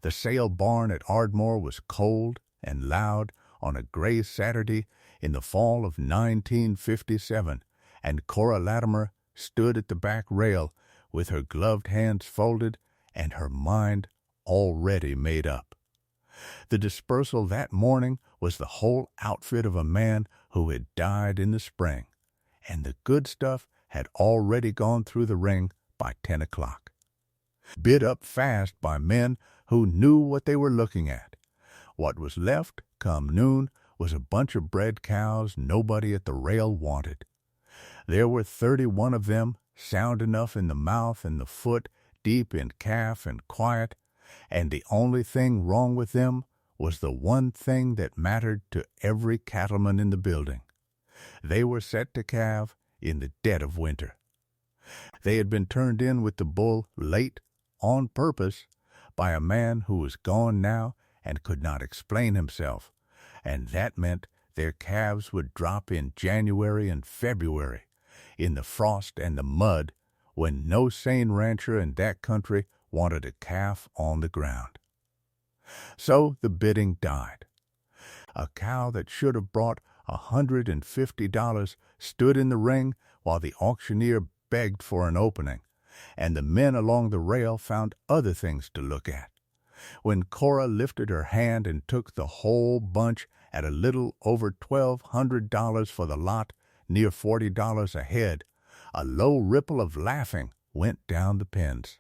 The sale barn at Ardmore was cold and loud on a gray Saturday in the fall of 1957, and Cora Latimer stood at the back rail with her gloved hands folded and her mind already made up. The dispersal that morning was the whole outfit of a man who had died in the spring, and the good stuff had already gone through the ring by 10 o'clock. Bid up fast by men who knew what they were looking at. What was left, come noon, was a bunch of bred cows nobody at the rail wanted. There were 31 of them, sound enough in the mouth and the foot, deep in calf and quiet, and the only thing wrong with them was the one thing that mattered to every cattleman in the building. They were set to calve in the dead of winter. They had been turned in with the bull late, on purpose, by a man who was gone now and could not explain himself, and that meant their calves would drop in January and February, in the frost and the mud, when no sane rancher in that country wanted a calf on the ground. So the bidding died. A cow that should have brought $150 stood in the ring while the auctioneer begged for an opening, and the men along the rail found other things to look at. When Cora lifted her hand and took the whole bunch at a little over $1,200 for the lot, near $40 a head, a low ripple of laughing went down the pens.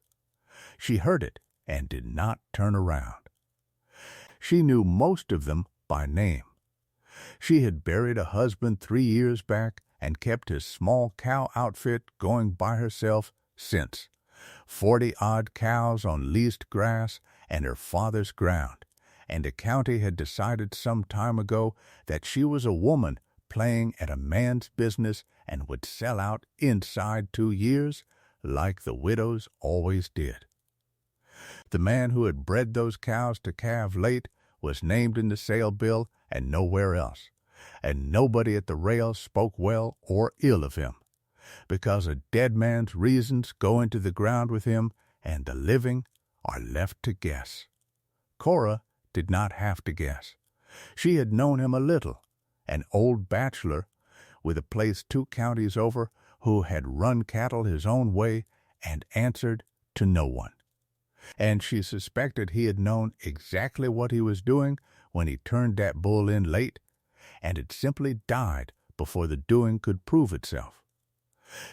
She heard it and did not turn around. She knew most of them by name. She had buried a husband 3 years back and kept his small cow outfit going by herself since. 40-odd cows on leased grass and her father's ground, and the county had decided some time ago that she was a woman playing at a man's business and would sell out inside 2 years, like the widows always did. The man who had bred those cows to calve late was named in the sale bill and nowhere else, and nobody at the rail spoke well or ill of him, because a dead man's reasons go into the ground with him, and the living are left to guess. Cora did not have to guess. She had known him a little, an old bachelor with a place 2 counties over who had run cattle his own way and answered to no one. And she suspected he had known exactly what he was doing when he turned that bull in late, and had simply died before the doing could prove itself.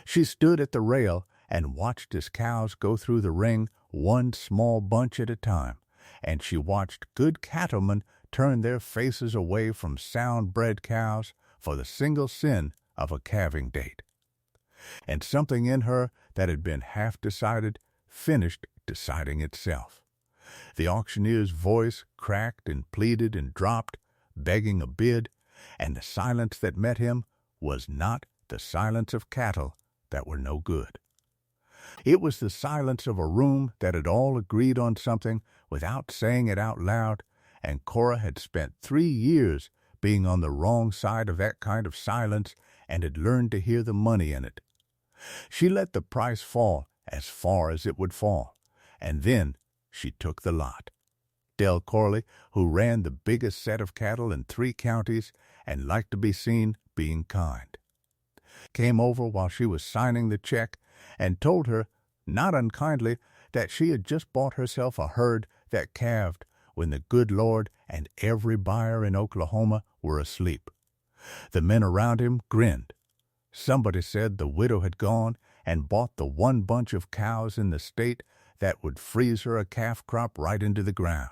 She stood at the rail and watched his cows go through the ring one small bunch at a time, and she watched good cattlemen turn their faces away from sound-bred cows for the single sin of a calving date. And something in her that had been half decided finished deciding itself. The auctioneer's voice cracked and pleaded and dropped, begging a bid, and the silence that met him was not the silence of cattle that were no good. It was the silence of a room that had all agreed on something without saying it out loud, and Cora had spent 3 years being on the wrong side of that kind of silence and had learned to hear the money in it. She let the price fall as far as it would fall, and then she took the lot. Del Corley, who ran the biggest set of cattle in 3 counties and liked to be seen being kind, came over while she was signing the check and told her, not unkindly, that she had just bought herself a herd that calved when the good Lord and every buyer in Oklahoma were asleep. The men around him grinned. Somebody said the widow had gone and bought the one bunch of cows in the state that would freeze her a calf crop right into the ground.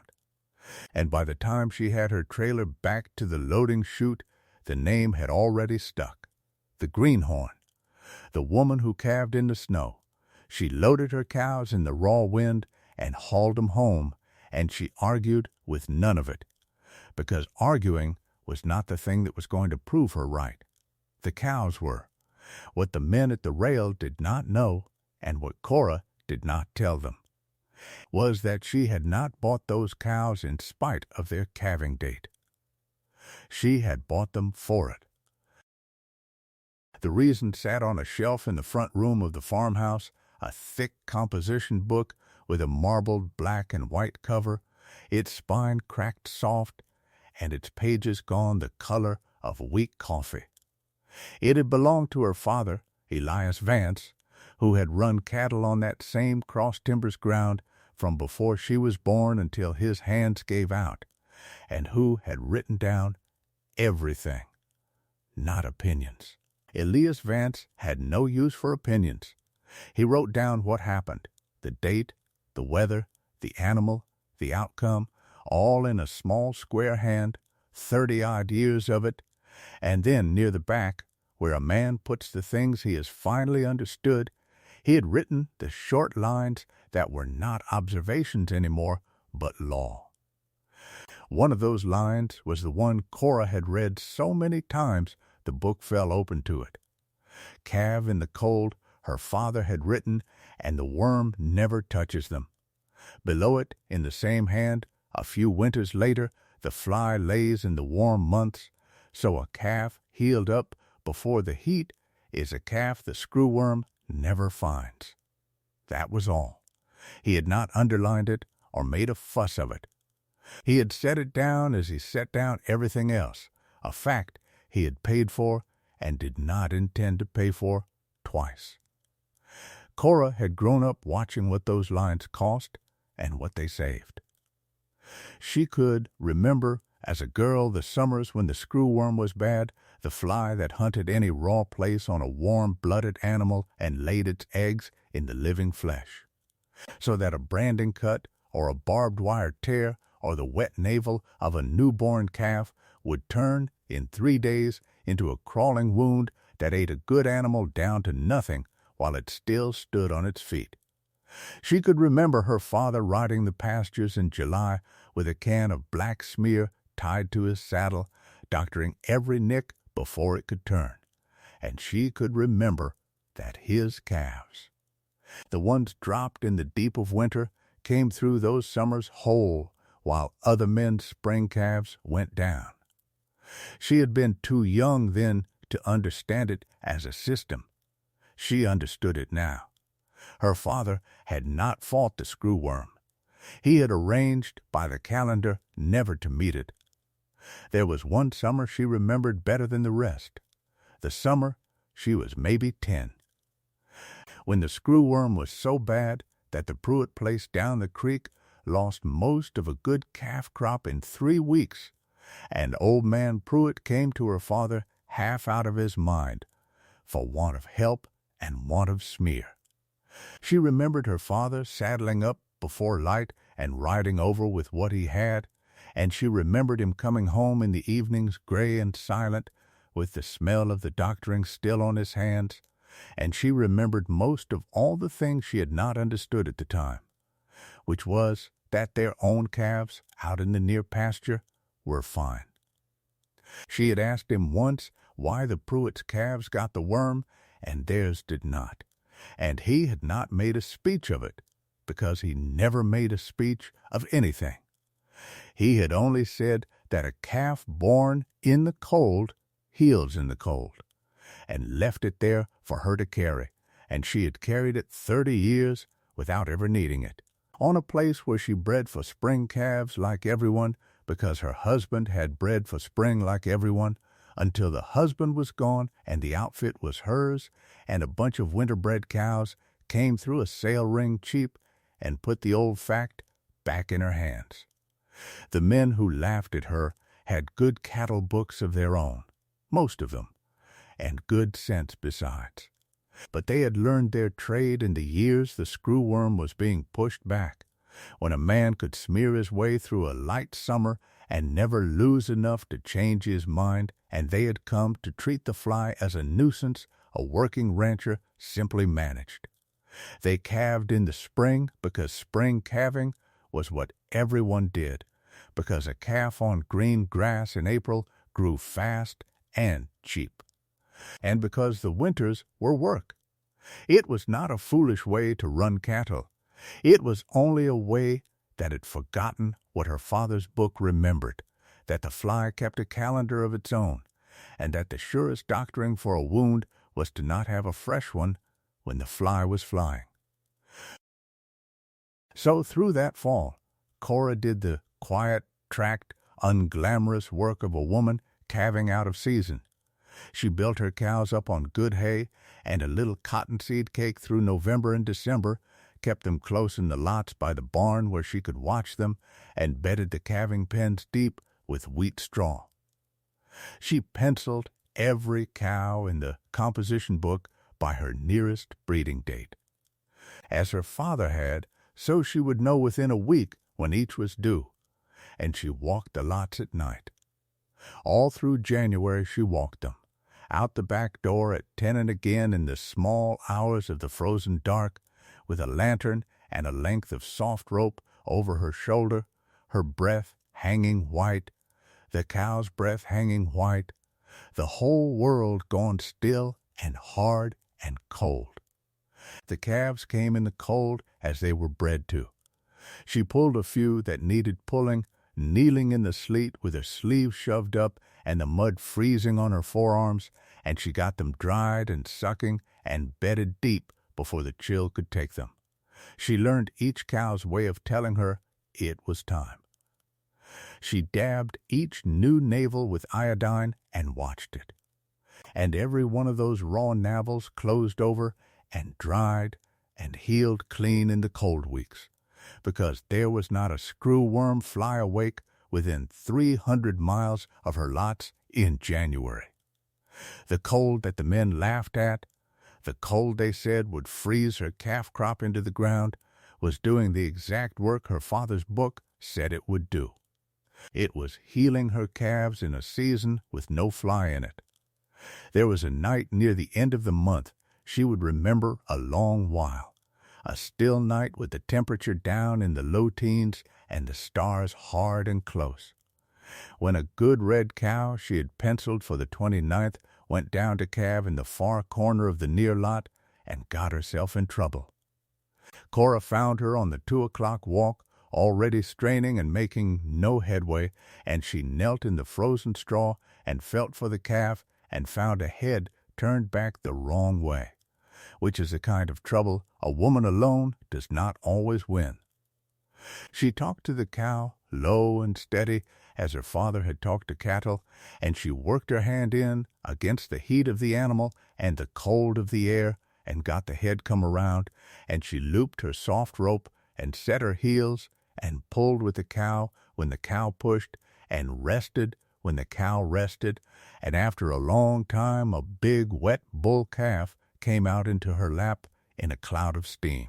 And by the time she had her trailer back to the loading chute, the name had already stuck. The Greenhorn, the woman who calved in the snow. She loaded her cows in the raw wind and hauled 'em home, and she argued with none of it, because arguing was not the thing that was going to prove her right. The cows were. What the men at the rail did not know, and what Cora did not tell them, was that she had not bought those cows in spite of their calving date. She had bought them for it. The reason sat on a shelf in the front room of the farmhouse, a thick composition book with a marbled black and white cover, its spine cracked soft, and its pages gone the color of weak coffee. It had belonged to her father, Elias Vance, who had run cattle on that same Cross Timbers ground from before she was born until his hands gave out, and who had written down everything, not opinions. Elias Vance had no use for opinions. He wrote down what happened, the date, the weather, the animal, the outcome, all in a small square hand, 30-odd years of it, and then near the back, where a man puts the things he has finally understood, he had written the short lines that were not observations anymore, but law. One of those lines was the one Cora had read so many times the book fell open to it. Calve in the cold, her father had written, and the worm never touches them. Below it, in the same hand, a few winters later, the fly lays in the warm months, so a calf healed up before the heat is a calf the screwworm never finds. That was all. He had not underlined it or made a fuss of it. He had set it down as he set down everything else, a fact he had paid for and did not intend to pay for twice. Cora had grown up watching what those lines cost and what they saved. She could remember as a girl the summers when the screwworm was bad, the fly that hunted any raw place on a warm-blooded animal and laid its eggs in the living flesh, so that a branding cut or a barbed wire tear or the wet navel of a newborn calf would turn in 3 days into a crawling wound that ate a good animal down to nothing while it still stood on its feet. She could remember her father riding the pastures in July with a can of black smear tied to his saddle, doctoring every nick before it could turn. And she could remember that his calves, the ones dropped in the deep of winter, came through those summers whole, while other men's spring calves went down. She had been too young then to understand it as a system. She understood it now. Her father had not fought the screwworm. He had arranged by the calendar never to meet it. There was one summer she remembered better than the rest. The summer she was maybe 10. When the screwworm was so bad that the Pruitt place down the creek lost most of a good calf crop in 3 weeks, and old man Pruitt came to her father half out of his mind for want of help and want of smear. She remembered her father saddling up before light and riding over with what he had, and she remembered him coming home in the evenings gray and silent, with the smell of the doctoring still on his hands, and she remembered most of all the things she had not understood at the time, which was that their own calves out in the near pasture were fine. She had asked him once why the Pruitt's calves got the worm and theirs did not, and he had not made a speech of it, because he never made a speech of anything. He had only said that a calf born in the cold heals in the cold, and left it there for her to carry, and she had carried it 30 years without ever needing it, on a place where she bred for spring calves like everyone, because her husband had bred for spring like everyone, until the husband was gone and the outfit was hers, and a bunch of winter-bred cows came through a sale ring cheap and put the old fact back in her hands. The men who laughed at her had good cattle books of their own, most of them, and good sense besides. But they had learned their trade in the years the screwworm was being pushed back, when a man could smear his way through a light summer and never lose enough to change his mind, and they had come to treat the fly as a nuisance a working rancher simply managed. They calved in the spring because spring calving was what everyone did, because a calf on green grass in April grew fast and cheap, and because the winters were work. It was not a foolish way to run cattle. It was only a way that had forgotten what her father's book remembered, that the fly kept a calendar of its own, and that the surest doctoring for a wound was to not have a fresh one when the fly was flying. So through that fall, Cora did the quiet, tracked, unglamorous work of a woman calving out of season. She built her cows up on good hay and a little cottonseed cake through November and December, kept them close in the lots by the barn where she could watch them, and bedded the calving pens deep with wheat straw. She penciled every cow in the composition book by her nearest breeding date. As her father had, so she would know within a week when each was due, and she walked the lots at night. All through January she walked them, out the back door at 10 and again in the small hours of the frozen dark, with a lantern and a length of soft rope over her shoulder, her breath hanging white, the cow's breath hanging white, the whole world gone still and hard and cold. The calves came in the cold as they were bred to. She pulled a few that needed pulling, kneeling in the sleet with her sleeves shoved up and the mud freezing on her forearms, and she got them dried and sucking and bedded deep before the chill could take them. She learned each cow's way of telling her it was time. She dabbed each new navel with iodine and watched it. And every one of those raw navels closed over and dried and healed clean in the cold weeks, because there was not a screwworm fly awake within 300 miles of her lots in January. The cold that the men laughed at, the cold they said would freeze her calf crop into the ground, was doing the exact work her father's book said it would do. It was healing her calves in a season with no fly in it. There was a night near the end of the month she would remember a long while, a still night with the temperature down in the low teens and the stars hard and close, when a good red cow she had penciled for the 29th went down to calve in the far corner of the near lot and got herself in trouble. Cora found her on the 2 o'clock walk, already straining and making no headway, and she knelt in the frozen straw and felt for the calf and found a head turned back the wrong way, which is a kind of trouble a woman alone does not always win. She talked to the cow, low and steady, as her father had talked to cattle, and she worked her hand in against the heat of the animal and the cold of the air, and got the head come around, and she looped her soft rope and set her heels and pulled with the cow when the cow pushed, and rested when the cow rested, and after a long time a big wet bull calf came out into her lap in a cloud of steam.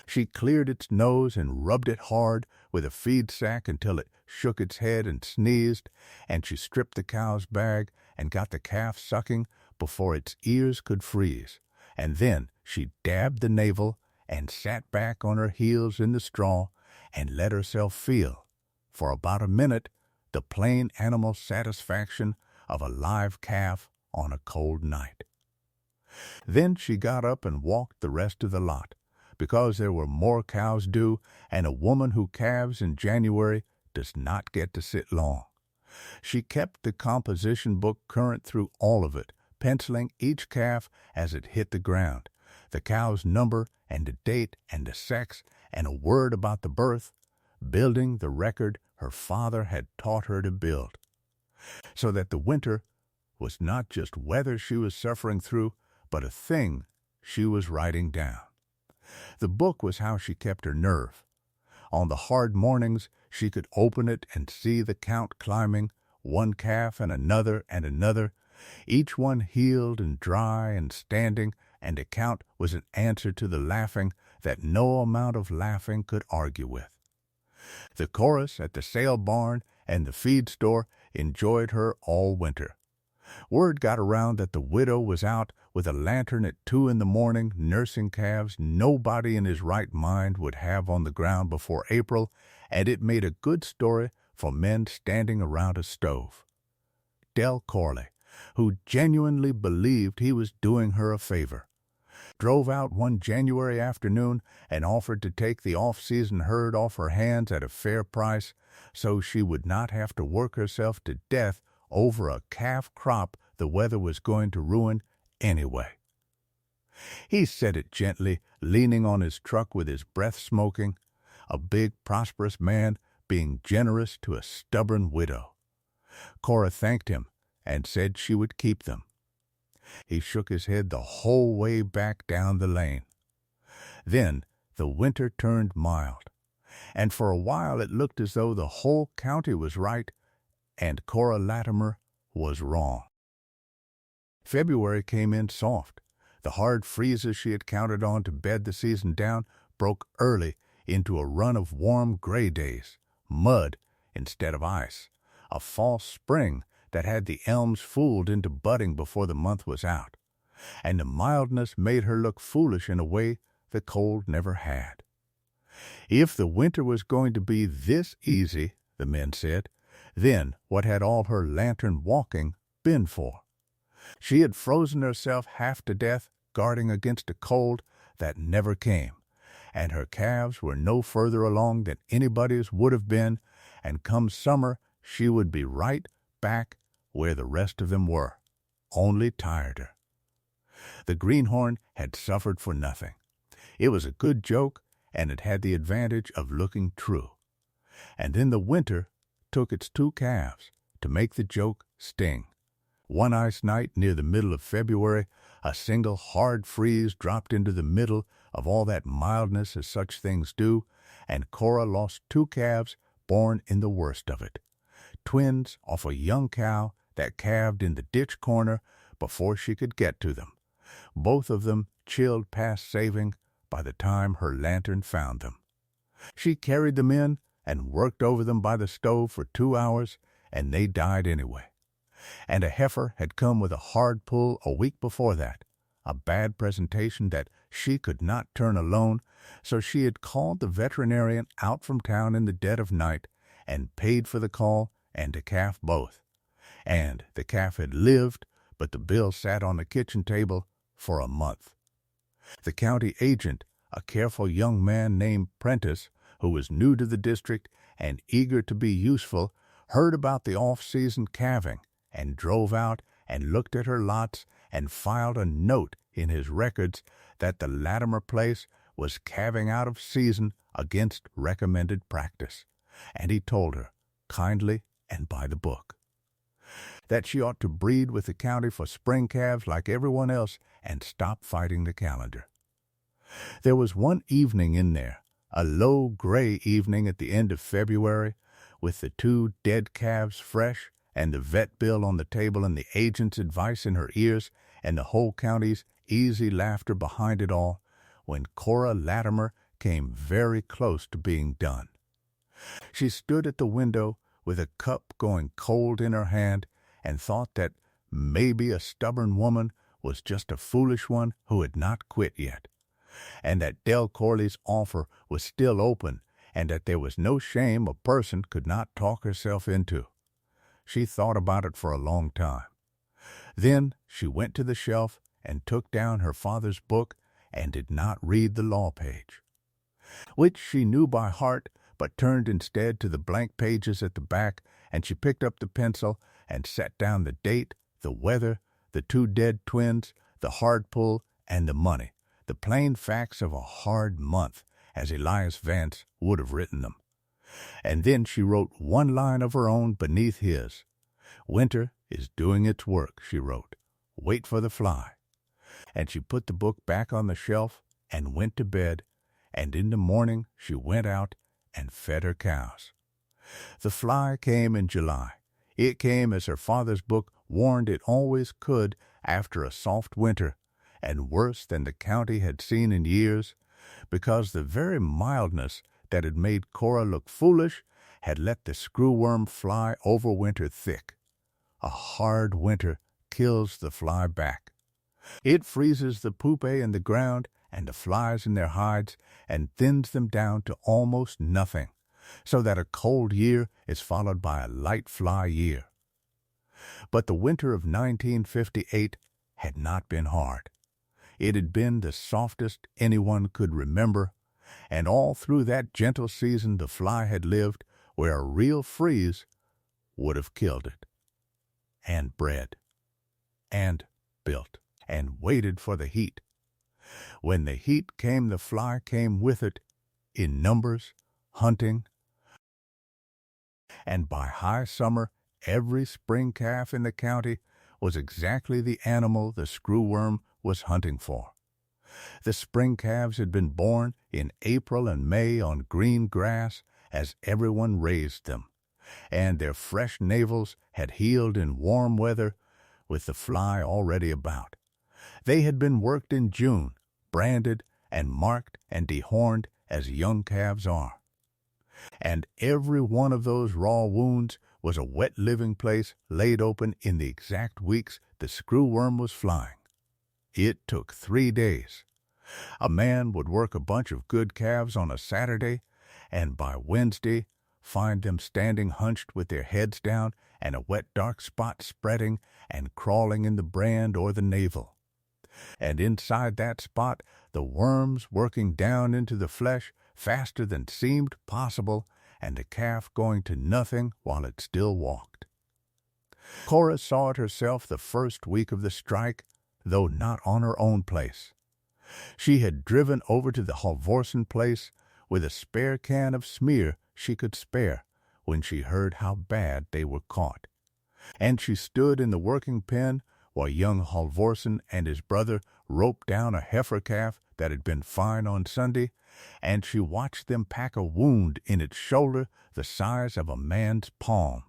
She cleared its nose and rubbed it hard with a feed sack until it shook its head and sneezed, and she stripped the cow's bag and got the calf sucking before its ears could freeze, and then she dabbed the navel and sat back on her heels in the straw and let herself feel, for about a minute, the plain animal satisfaction of a live calf on a cold night. Then she got up and walked the rest of the lot, because there were more cows due, and a woman who calves in January does not get to sit long. She kept the composition book current through all of it, penciling each calf as it hit the ground, the cow's number and the date and the sex and a word about the birth, building the record her father had taught her to build, so that the winter was not just weather she was suffering through, but a thing she was writing down. The book was how she kept her nerve. On the hard mornings, she could open it and see the count climbing, one calf and another, each one healed and dry and standing, and the count was an answer to the laughing that no amount of laughing could argue with. The chorus at the sale barn and the feed store enjoyed her all winter. Word got around that the widow was out with a lantern at 2 in the morning nursing calves nobody in his right mind would have on the ground before April, and it made a good story for men standing around a stove. Del Corley, who genuinely believed he was doing her a favor, drove out one January afternoon and offered to take the off-season herd off her hands at a fair price so she would not have to work herself to death over a calf crop the weather was going to ruin anyway. He said it gently, leaning on his truck with his breath smoking, a big, prosperous man being generous to a stubborn widow. Cora thanked him and said she would keep them. He shook his head the whole way back down the lane. Then the winter turned mild, and for a while it looked as though the whole county was right and Cora Latimer was wrong. February came in soft. The hard freezes she had counted on to bed the season down broke early into a run of warm gray days, mud instead of ice, a false spring that had the elms fooled into budding before the month was out, and the mildness made her look foolish in a way the cold never had. If the winter was going to be this easy, the men said, then what had all her lantern walking been for? She had frozen herself half to death guarding against a cold that never came, and her calves were no further along than anybody's would have been, and come summer she would be right back where the rest of them were, only tireder. The greenhorn had suffered for nothing. It was a good joke, and it had the advantage of looking true. And then the winter took its 2 calves to make the joke sting. One ice night near the middle of February, a single hard freeze dropped into the middle of all that mildness as such things do, and Cora lost 2 calves born in the worst of it. Twins off a young cow that calved in the ditch corner before she could get to them, both of them chilled past saving by the time her lantern found them. She carried them in and worked over them by the stove for 2 hours, and they died anyway. And a heifer had come with a hard pull a week before that, a bad presentation that she could not turn alone, so she had called the veterinarian out from town in the dead of night and paid for the call and the calf both. And the calf had lived, but the bill sat on the kitchen table for a month. The county agent, a careful young man named Prentice, who was new to the district and eager to be useful, heard about the off-season calving and drove out and looked at her lots and filed a note in his records that the Latimer place was calving out of season against recommended practice, and he told her, kindly and by the book, that she ought to breed with the county for spring calves like everyone else and stop fighting the calendar. There was one evening in there, a low gray evening at the end of February, with the 2 dead calves fresh and the vet bill on the table and the agent's advice in her ears and the whole county's easy laughter behind it all, when Cora Latimer came very close to being done. She stood at the window with a cup going cold in her hand and thought that maybe a stubborn woman was just a foolish one who had not quit yet, and that Del Corley's offer was still open, and that there was no shame a person could not talk herself into. She thought about it for a long time. Then she went to the shelf and took down her father's book and did not read the law page, which she knew by heart, but turned instead to the blank pages at the back, and she picked up the pencil and set down the date, the weather, the 2 dead twins, the hard pull, and the money, the plain facts of a hard month, as Elias Vance would have written them. And then she wrote 1 line of her own beneath his. Winter is doing its work, she wrote. Wait for the fly. And she put the book back on the shelf and went to bed, and in the morning she went out and fed her cows. The fly came in July. It came as her father's book warned it always could after a soft winter, and worse than the county had seen in years, because the very mildness that had made Cora look foolish had let the screwworm fly overwinter thick. A hard winter kills the fly back. It freezes the pupae in the ground and the flies in their hides and thins them down to almost nothing, so that a cold year is followed by a light fly year. But the winter of 1958 had not been hard. It had been the softest anyone could remember, and all through that gentle season the fly had lived where a real freeze would have killed it, and bred, and built, and waited for the heat. When the heat came, the fly came with it, in numbers, hunting, and by high summer every spring calf in the county was exactly the animal the screwworm was hunting for. The spring calves had been born in April and May on green grass as everyone raised them, and their fresh navels had healed in warm weather with the fly already about. They had been worked in June, branded and marked and dehorned as young calves are. And every one of those raw wounds was a wet living place laid open in the exact weeks the screwworm was flying. It took 3 days. A man would work a bunch of good calves on a Saturday, and by Wednesday find them standing hunched with their heads down and a wet dark spot spreading and crawling in the brand or the navel. And inside that spot the worms working down into the flesh faster than seemed possible, and the calf going to nothing while it still walked. Cora saw it herself the first week of the strike, though not on her own place. She had driven over to the Halvorsen place with a spare can of smear she could spare when she heard how bad they were caught. And she stood in the working pen while young Halvorsen and his brother roped down a heifer calf that had been fine on Sunday, and she watched them pack a wound in its shoulder the size of a man's palm.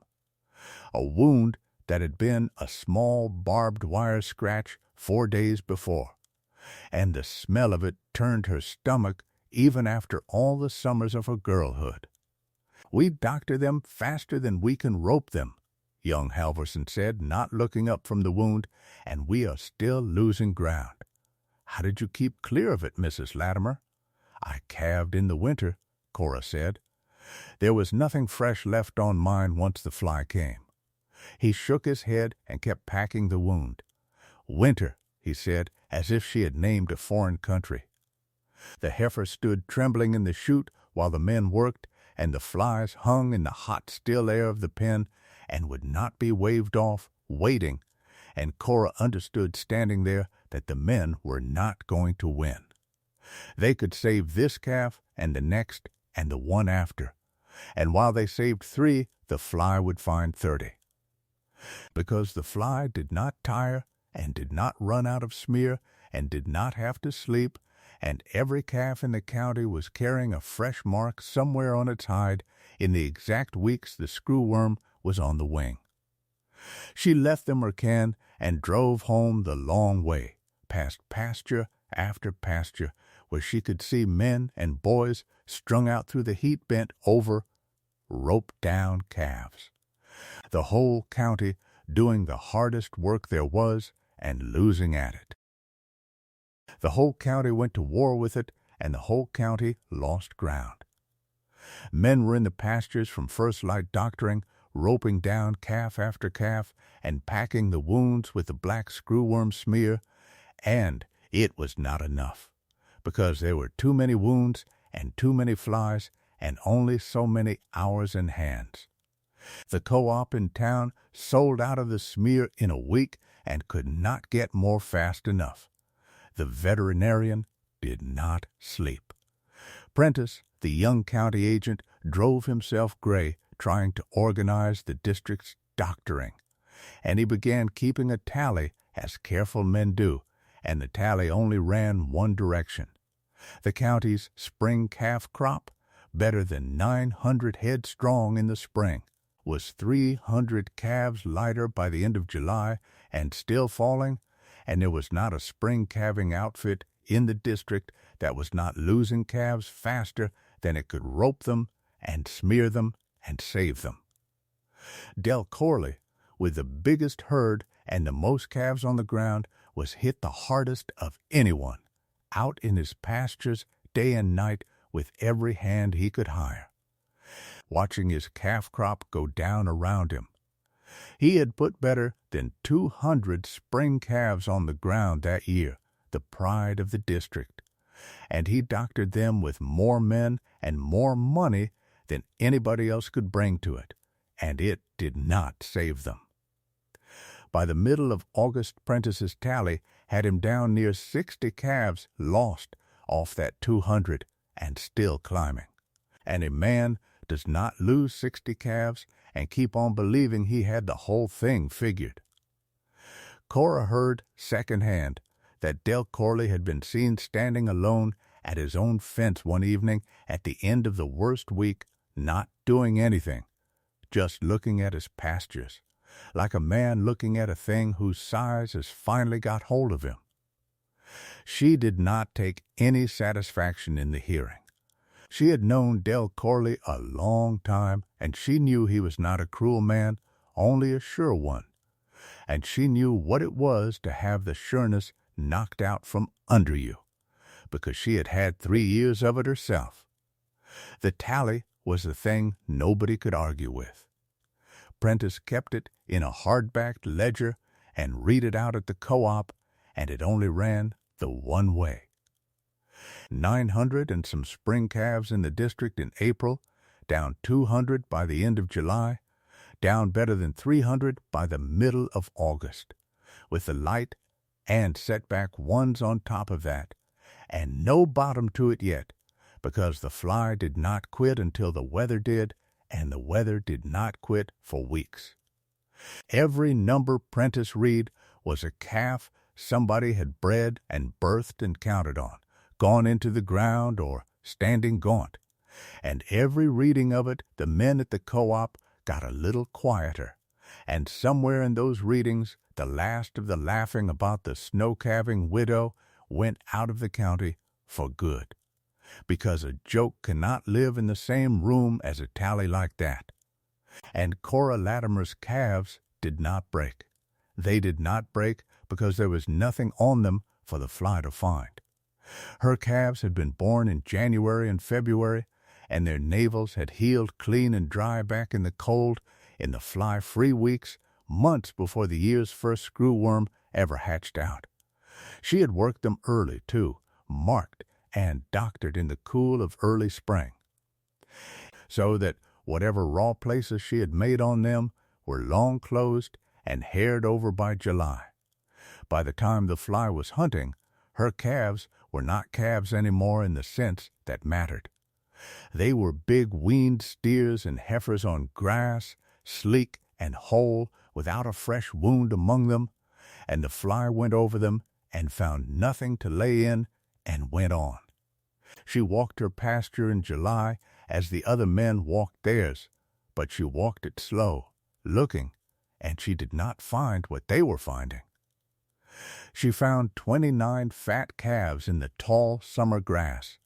A wound that had been a small barbed wire scratch 4 days before, and the smell of it turned her stomach even after all the summers of her girlhood. "We doctor them faster than we can rope them," young Halvorsen said, not looking up from the wound, "and we are still losing ground." "How did you keep clear of it, Mrs. Latimer?" "I calved in the winter," Cora said. "There was nothing fresh left on mine once the fly came." He shook his head and kept packing the wound. "Winter," he said, as if she had named a foreign country. The heifer stood trembling in the chute while the men worked, and the flies hung in the hot, still air of the pen and would not be waved off, waiting, and Cora understood standing there that the men were not going to win. They could save this calf and the next and the one after, and while they saved 3, the fly would find 30. Because the fly did not tire and did not run out of smear and did not have to sleep, and every calf in the county was carrying a fresh mark somewhere on its hide in the exact weeks the screwworm was on the wing. She left them her can and drove home the long way, past pasture after pasture, where she could see men and boys strung out through the heat bent over roped-down calves. The whole county doing the hardest work there was and losing at it. The whole county went to war with it, and the whole county lost ground. Men were in the pastures from first light doctoring, roping down calf after calf and packing the wounds with the black screwworm smear, and it was not enough, because there were too many wounds and too many flies and only so many hours and hands. The co-op in town sold out of the smear in a week and could not get more fast enough. The veterinarian did not sleep. Prentice, the young county agent, drove himself gray trying to organize the district's doctoring, and he began keeping a tally as careful men do, and the tally only ran one direction. The county's spring calf crop, better than 900 head strong in the spring, was 300 calves lighter by the end of July and still falling, and there was not a spring calving outfit in the district that was not losing calves faster than it could rope them and smear them and save them. Del Corley, with the biggest herd and the most calves on the ground, was hit the hardest of anyone, out in his pastures day and night with every hand he could hire, watching his calf crop go down around him. He had put better than 200 spring calves on the ground that year, the pride of the district, and he doctored them with more men and more money than anybody else could bring to it, and it did not save them. By the middle of August, Prentice's tally had him down near 60 calves lost off that 200 and still climbing. And a man does not lose 60 calves and keep on believing he had the whole thing figured. Cora heard secondhand that Del Corley had been seen standing alone at his own fence one evening at the end of the worst week, not doing anything, just looking at his pastures, like a man looking at a thing whose size has finally got hold of him. She did not take any satisfaction in the hearing. She had known Del Corley a long time, and she knew he was not a cruel man, only a sure one. And she knew what it was to have the sureness knocked out from under you, because she had had 3 years of it herself. The tally was the thing nobody could argue with. Prentice kept it in a hard-backed ledger and read it out at the co-op, and it only ran the one way. 900 and some spring calves in the district in April, down 200 by the end of July, down better than 300 by the middle of August, with the light and setback ones on top of that, and no bottom to it yet, because the fly did not quit until the weather did, and the weather did not quit for weeks. Every number Prentice read was a calf somebody had bred and birthed and counted on, gone into the ground or standing gaunt, and every reading of it the men at the co-op got a little quieter, and somewhere in those readings the last of the laughing about the Snow-Calving widow went out of the county for good, because a joke cannot live in the same room as a tally like that. And Cora Latimer's calves did not break. They did not break because there was nothing on them for the fly to find. Her calves had been born in January and February, and their navels had healed clean and dry back in the cold in the fly-free weeks, months before the year's first screwworm ever hatched out. She had worked them early, too, marked and doctored in the cool of early spring, so that whatever raw places she had made on them were long closed and haired over by July. By the time the fly was hunting, her calves were not calves any more in the sense that mattered. They were big weaned steers and heifers on grass, sleek and whole, without a fresh wound among them, and the fly went over them and found nothing to lay in and went on. She walked her pasture in July as the other men walked theirs, but she walked it slow, looking, and she did not find what they were finding. She found 29 fat calves in the tall summer grass,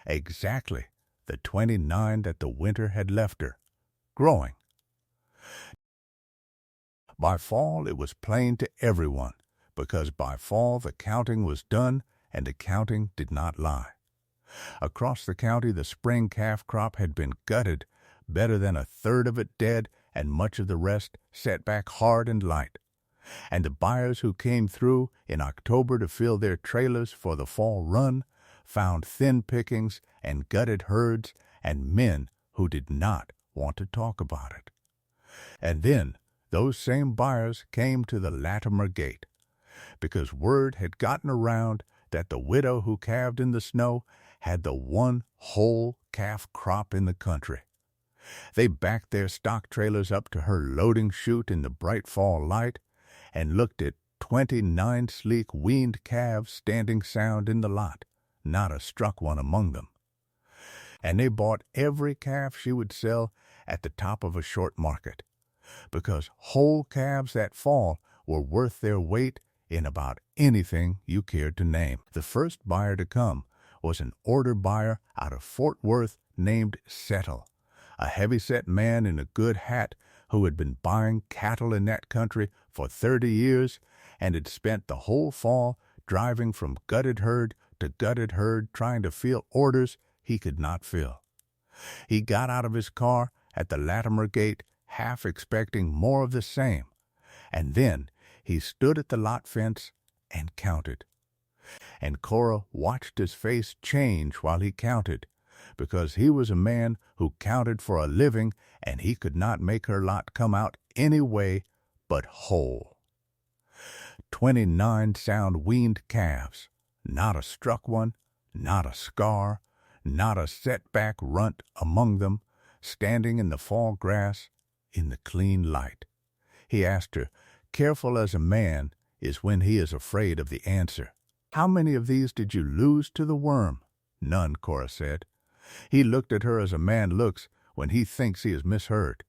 exactly the 29 that the winter had left her, growing. By fall it was plain to everyone, because by fall the counting was done, and the counting did not lie. Across the county the spring calf crop had been gutted, better than a third of it dead, and much of the rest set back hard and light. And the buyers who came through in October to fill their trailers for the fall run found thin pickings and gutted herds and men who did not want to talk about it. And then those same buyers came to the Latimer gate, because word had gotten around that the widow who calved in the snow had the one whole calf crop in the country. They backed their stock trailers up to her loading chute in the bright fall light and looked at 29 sleek weaned calves standing sound in the lot, not a struck one among them. And they bought every calf she would sell at the top of a short market, because whole calves that fall were worth their weight in about anything you cared to name. The first buyer to come was an order buyer out of Fort Worth named Settle, a heavy-set man in a good hat who had been buying cattle in that country for 30 years and had spent the whole fall driving from gutted herd to gutted herd trying to fill orders he could not fill. He got out of his car at the Latimer gate half expecting more of the same, and then he stood at the lot fence and counted. And Cora watched his face change while he counted, because he was a man who counted for a living, and he could not make her lot come out any way but whole. 29 sound weaned calves, not a struck one, not a scar, not a setback runt among them, standing in the fall grass in the clean light. He asked her, careful as a man is when he is afraid of the answer. How many of these did you lose to the worm? None, Cora said. He looked at her as a man looks when he thinks he is misheard.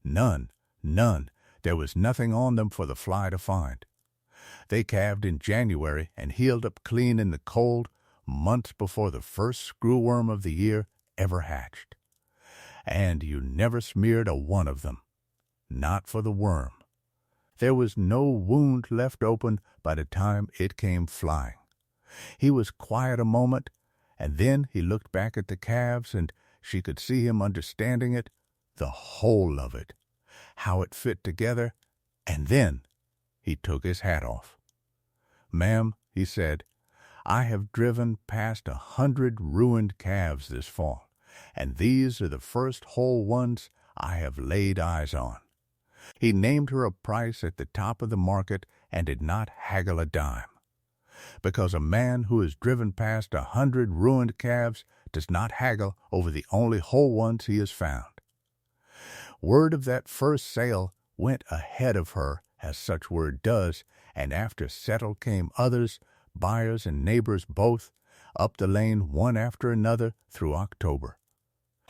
None, none. There was nothing on them for the fly to find. They calved in January and healed up clean in the cold, months before the first screwworm of the year ever hatched. And you never smeared a one of them. Not for the worm. There was no wound left open by the time it came flying. He was quiet a moment, and then he looked back at the calves, and she could see him understanding it, the whole of it, how it fit together, and then he took his hat off. Ma'am, he said, I have driven past 100 ruined calves this fall, and these are the first whole ones I have laid eyes on. He named her a price at the top of the market and did not haggle a dime, because a man who has driven past 100 ruined calves does not haggle over the only whole ones he has found. Word of that first sale went ahead of her, as such word does, and after settle came others, buyers and neighbors both, up the lane one after another through October.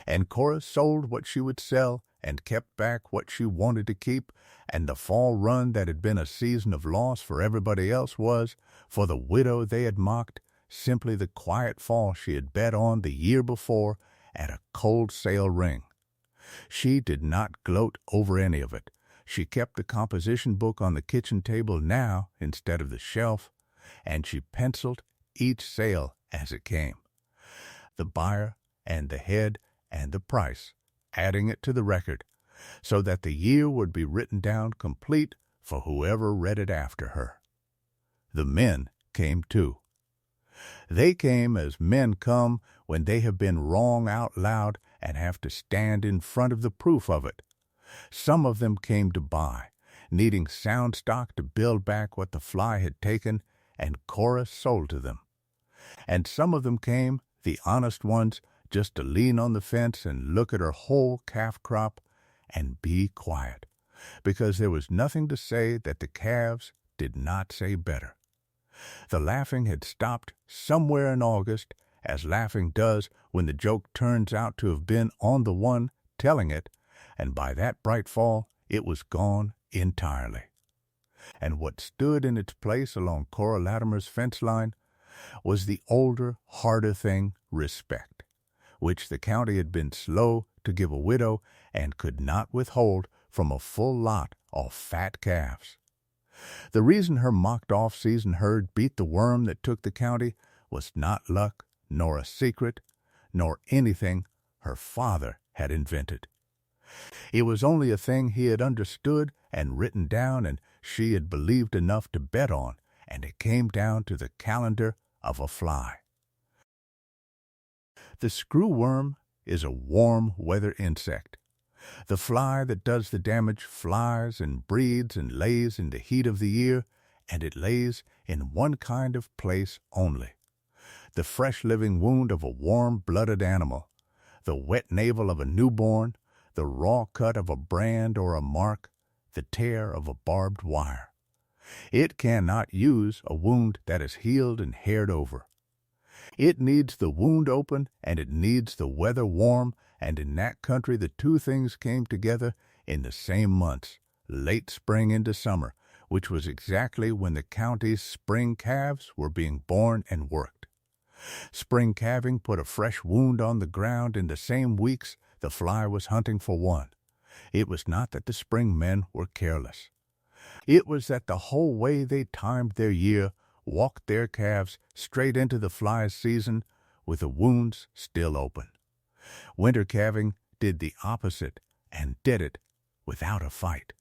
And Cora sold what she would sell and kept back what she wanted to keep, and the fall run that had been a season of loss for everybody else was, for the widow they had mocked, simply the quiet fall she had bet on the year before at a cold sale ring. She did not gloat over any of it. She kept the composition book on the kitchen table now instead of the shelf, and she penciled each sale as it came, the buyer and the head and the price, adding it to the record, so that the year would be written down complete for whoever read it after her. The men came too. They came as men come when they have been wrong out loud and have to stand in front of the proof of it. Some of them came to buy, needing sound stock to build back what the fly had taken, and Cora sold to them. And some of them came, the honest ones, just to lean on the fence and look at her whole calf crop and be quiet, because there was nothing to say that the calves did not say better. The laughing had stopped somewhere in August, as laughing does when the joke turns out to have been on the one telling it, and by that bright fall it was gone entirely. And what stood in its place along Cora Latimer's fence line was the older, harder thing, respect, which the county had been slow to give a widow and could not withhold from a full lot of fat calves. The reason her mocked off-season herd beat the worm that took the county was not luck, nor a secret, nor anything her father had invented. It was only a thing he had understood and written down, and she had believed enough to bet on, and it came down to the calendar of a fly. The screwworm is a warm-weather insect. The fly that does the damage flies and breeds and lays in the heat of the year, and it lays in one kind of place only. The fresh living wound of a warm-blooded animal, the wet navel of a newborn, the raw cut of a brand or a mark, the tear of a barbed wire. It cannot use a wound that is healed and haired over. It needs the wound open, and it needs the weather warm, and in that country the two things came together in the same months, late spring into summer, which was exactly when the county's spring calves were being born and worked. Spring calving put a fresh wound on the ground in the same weeks the fly was hunting for one. It was not that the spring men were careless. It was that the whole way they timed their year walked their calves straight into the fly's season with the wounds still open. Winter calving did the opposite and did it without a fight.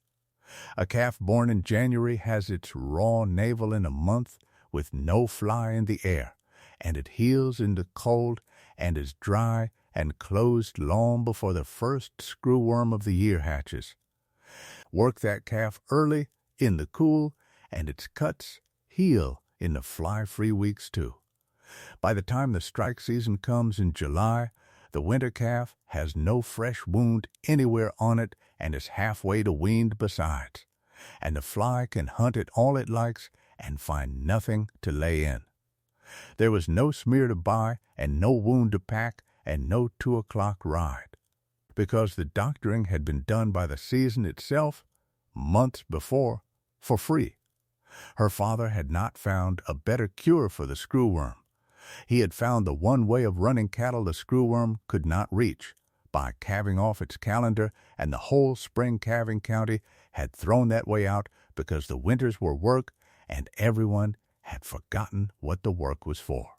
A calf born in January has its raw navel in a month with no fly in the air, and it heals in the cold and is dry and closed long before the first screwworm of the year hatches. Work that calf early in the cool, and its cuts heal in the fly-free weeks too. By the time the strike season comes in July, the winter calf has no fresh wound anywhere on it and is halfway to weaned besides, and the fly can hunt it all it likes and find nothing to lay in. There was no smear to buy and no wound to pack and no 2 o'clock ride, because the doctoring had been done by the season itself months before for free. Her father had not found a better cure for the screwworm. He had found the one way of running cattle the screwworm could not reach, by calving off its calendar, and the whole spring calving county had thrown that way out because the winters were work and everyone had forgotten what the work was for.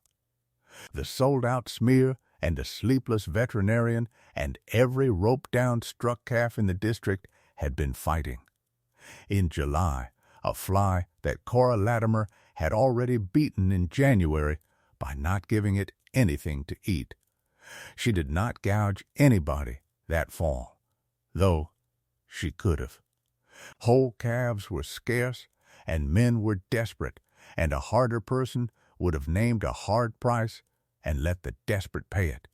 The sold-out smear and the sleepless veterinarian and every rope-down struck calf in the district had been fighting. In July, a fly that Cora Latimer had already beaten in January by not giving it anything to eat. She did not gouge anybody that fall, though she could have. Whole calves were scarce, and men were desperate, and a harder person would have named a hard price and let the desperate pay it.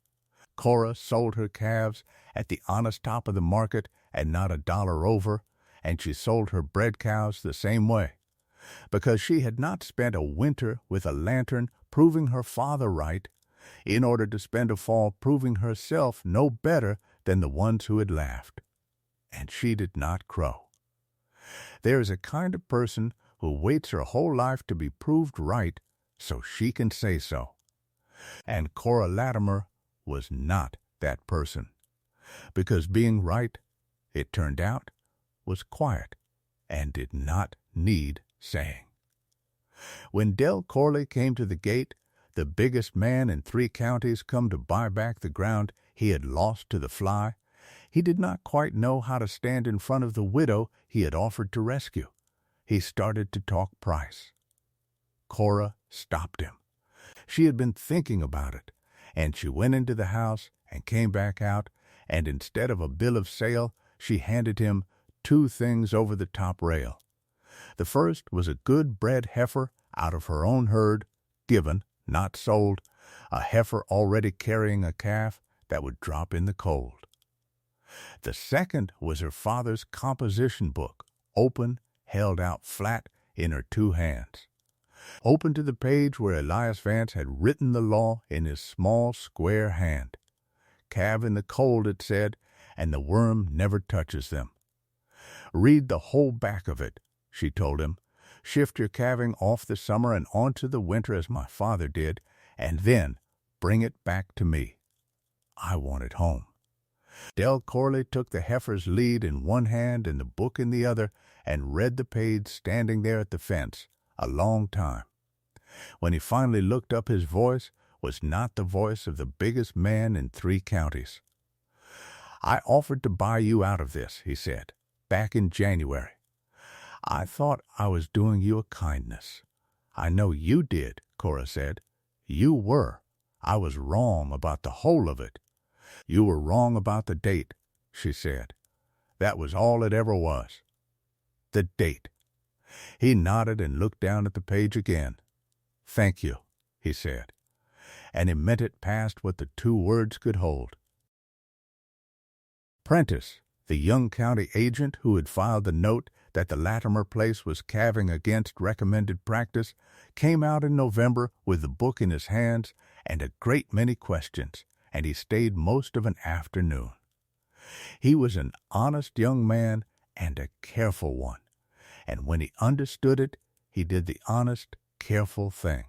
Cora sold her calves at the honest top of the market and not $1 over, and she sold her bred cows the same way, because she had not spent a winter with a lantern proving her father right in order to spend a fall proving herself no better than the ones who had laughed. And she did not crow. There is a kind of person who waits her whole life to be proved right so she can say so. And Cora Latimer was not that person, because being right, it turned out, was quiet and did not need saying. When Del Corley came to the gate, the biggest man in 3 counties come to buy back the ground he had lost to the fly, he did not quite know how to stand in front of the widow he had offered to rescue. He started to talk price. Cora stopped him. She had been thinking about it, and she went into the house and came back out, and instead of a bill of sale, she handed him 2 things over the top rail. The first was a good bred heifer out of her own herd, given, not sold, a heifer already carrying a calf that would drop in the cold. The second was her father's composition book, open, held out flat in her 2 hands. Open to the page where Elias Vance had written the law in his small, square hand. Calve in the cold, it said, and the worm never touches them. Read the whole back of it, she told him. Shift your calving off the summer and onto the winter as my father did, and then bring it back to me. I want it home. Del Corley took the heifer's lead in one hand and the book in the other, and read the page standing there at the fence a long time. When he finally looked up, his voice was not the voice of the biggest man in 3 counties. I offered to buy you out of this, he said, back in January. I thought I was doing you a kindness. I know you did, Cora said. You were. I was wrong about the whole of it. You were wrong about the date, she said. That was all it ever was. The date. He nodded and looked down at the page again. Thank you, he said, and he meant it past what the 2 words could hold. Prentice, the young county agent who had filed the note that the Latimer place was calving against recommended practice, came out in November with the book in his hands and a great many questions, and he stayed most of an afternoon. He was an honest young man and a careful one, and when he understood it, he did the honest, careful thing.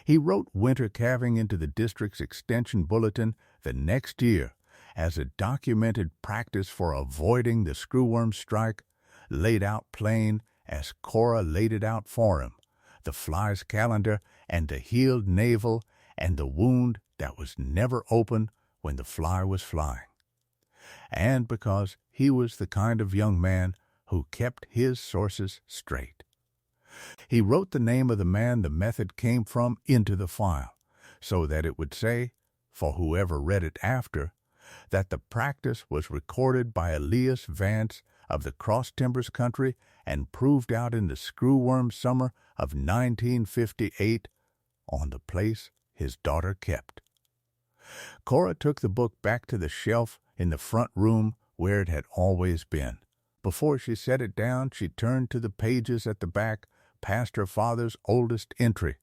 He wrote winter calving into the district's extension bulletin the next year as a documented practice for avoiding the screwworm strike, laid out plain as Cora laid it out for him, the fly's calendar and the healed navel and the wound that was never open when the fly was flying. And because he was the kind of young man who kept his sources straight. He wrote the name of the man the method came from into the file, so that it would say, for whoever read it after, that the practice was recorded by Elias Vance of the Cross Timbers country and proved out in the screwworm summer of 1958, on the place his daughter kept. Cora took the book back to the shelf in the front room where it had always been. Before she set it down, she turned to the pages at the back, past her father's oldest entry,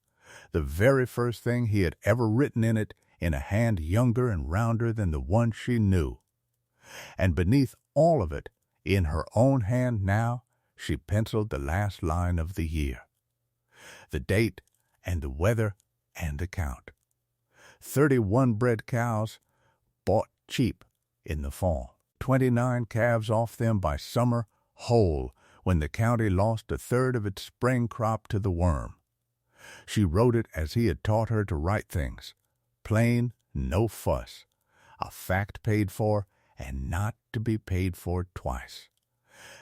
the very first thing he had ever written in it, in a hand younger and rounder than the one she knew. And beneath all of it, in her own hand now, she penciled the last line of the year, the date and the weather and the count. 31 bred cows, bought cheap in the fall. 29 calves off them by summer, whole, when the county lost a third of its spring crop to the worm. She wrote it as he had taught her to write things. Plain, no fuss. A fact paid for, and not to be paid for twice.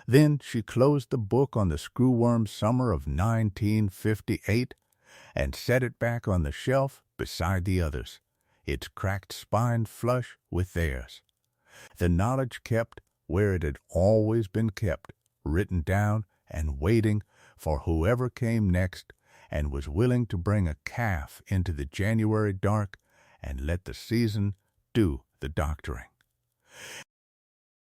Then she closed the book on the Screwworm summer of 1958 and set it back on the shelf beside the others, its cracked spine flush with theirs. The knowledge kept where it had always been kept, written down and waiting for whoever came next and was willing to bring a calf into the January dark and let the season do the doctoring.